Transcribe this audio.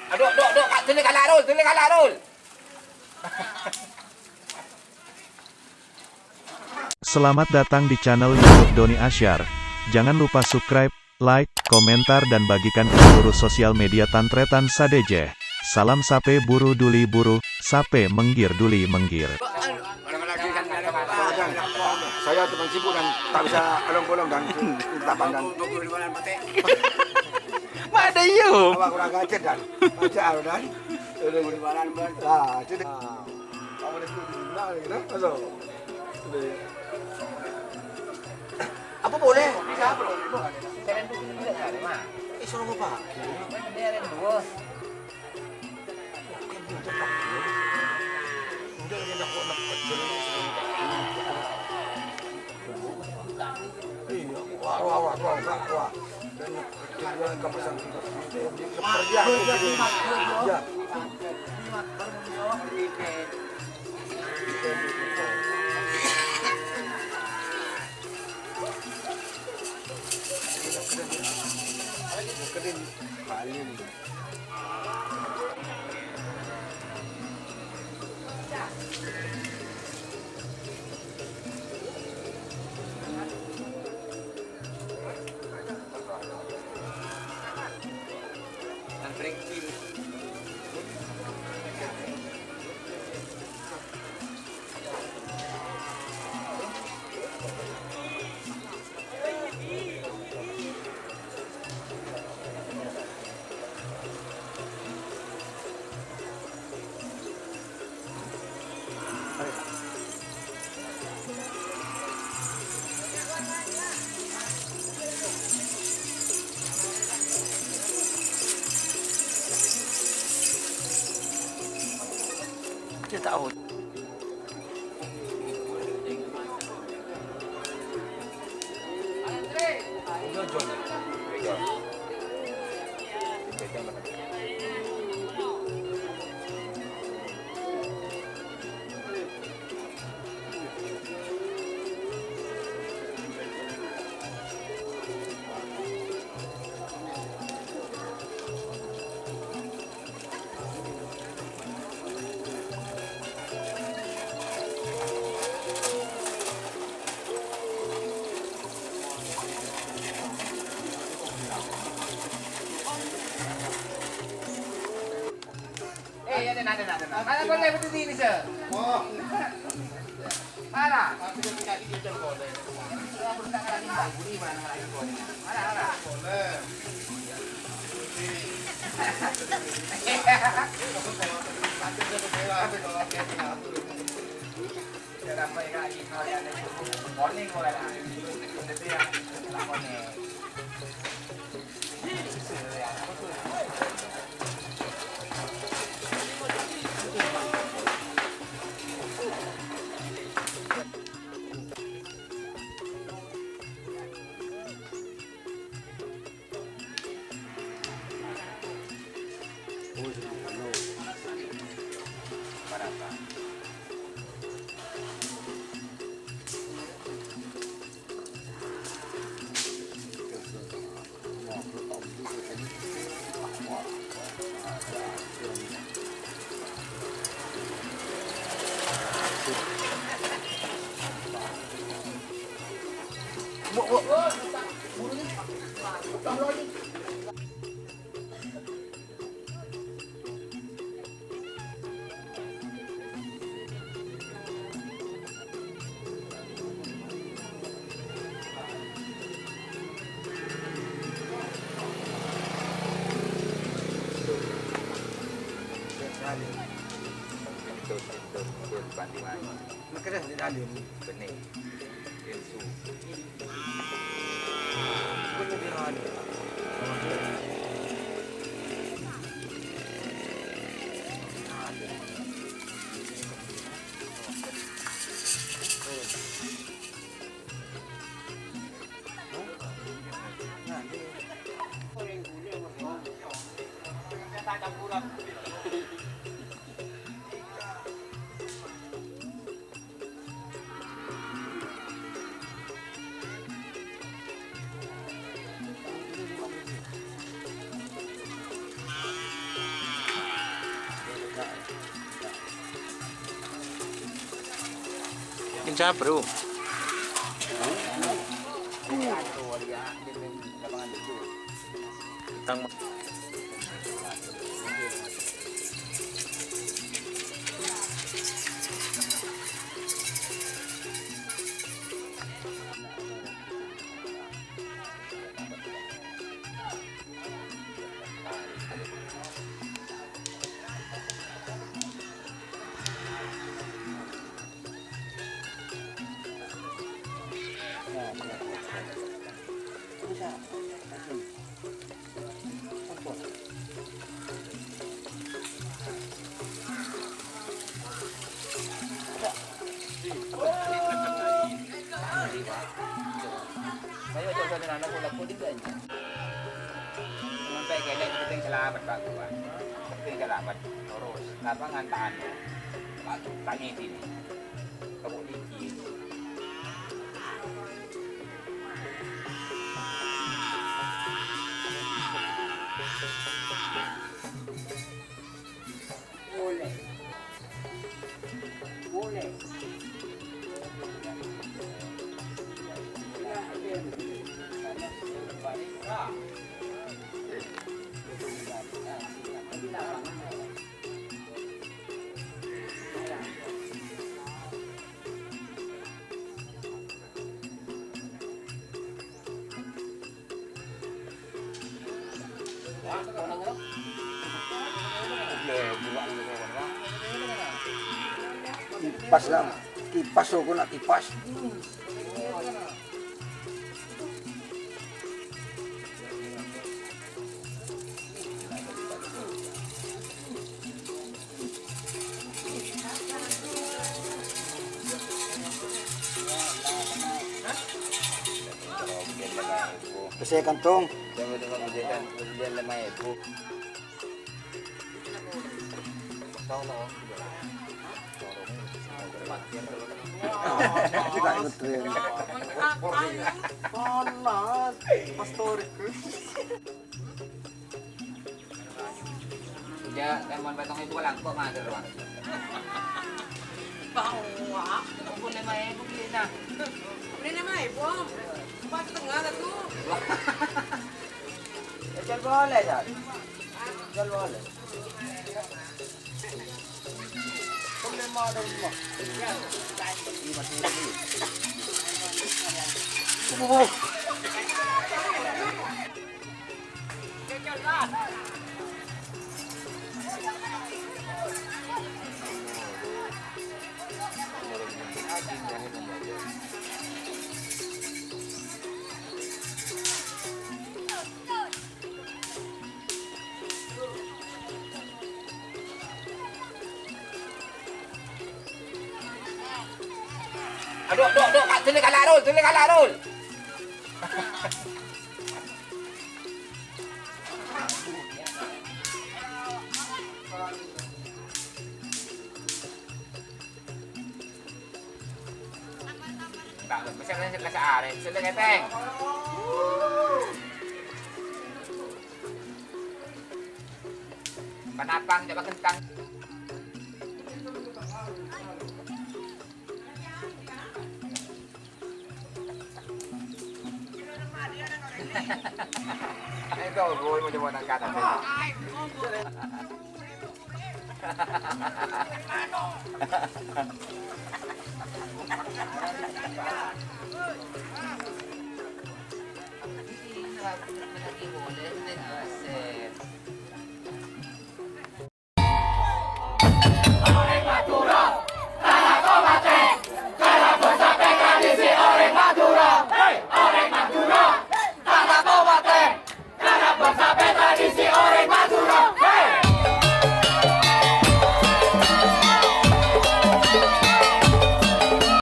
Duk. Tulis kalah Rul. Selamat datang di channel YouTube Doni Asyar. Jangan lupa subscribe, like, komentar dan bagikan ke seluruh sosial media Tantretan Sadejeh. Salam sape buru duli buru, sape menggir duli menggir. Saya tukang sibuk dan tak bisa tolong-tolong dan tak pandang. Mana you? Awak kurang gajet dan macam dan. Jadi. Kamu dah tu nak ni kan? Masuk. Apa boleh? Bisa bro. Saya tu tidak ada mah. Suruh apa? Dia ada dua. Wah. Dan tujuan kawasan Dia tahu. Ada. Mana boleh berdiri ni sir? Oh. Mana? Aku dah cakap dia jam boleh. Aku tak nak lagi budi mana lagi boleh. Mana? Boleh. Dia dapat lagi kalau ada warning boleh lah. Itu yang lakonnya. Makan dah dia ada ni. Benih. Bensu. Punya dia ada. siya, bro. Tang Saya coba dengan anak ulat puding kan. Sampai kailan kita yung salamat bago ba. Kita yung salamat. Terus napangantaan mo. Tanya din. Kabulikin. Boleh. Boleh. Kipas lang. Kipas ko na kipas. Kasi kantong. Ya, lemon batong ibu lang po mga dalawa. Bawa. Boleh main beli na. Ini nama ibu. Empat setengah satu. Jual boleh dah. Jual boleh. Boleh mau ada rumah. Ini masih dulu. Aduh, Kak, sini Kak Larul. Tak, masih ada sa aren. Sila ngeteng. Panapang, coba kentang. Ito, buhay mo naman ang kanan. Set.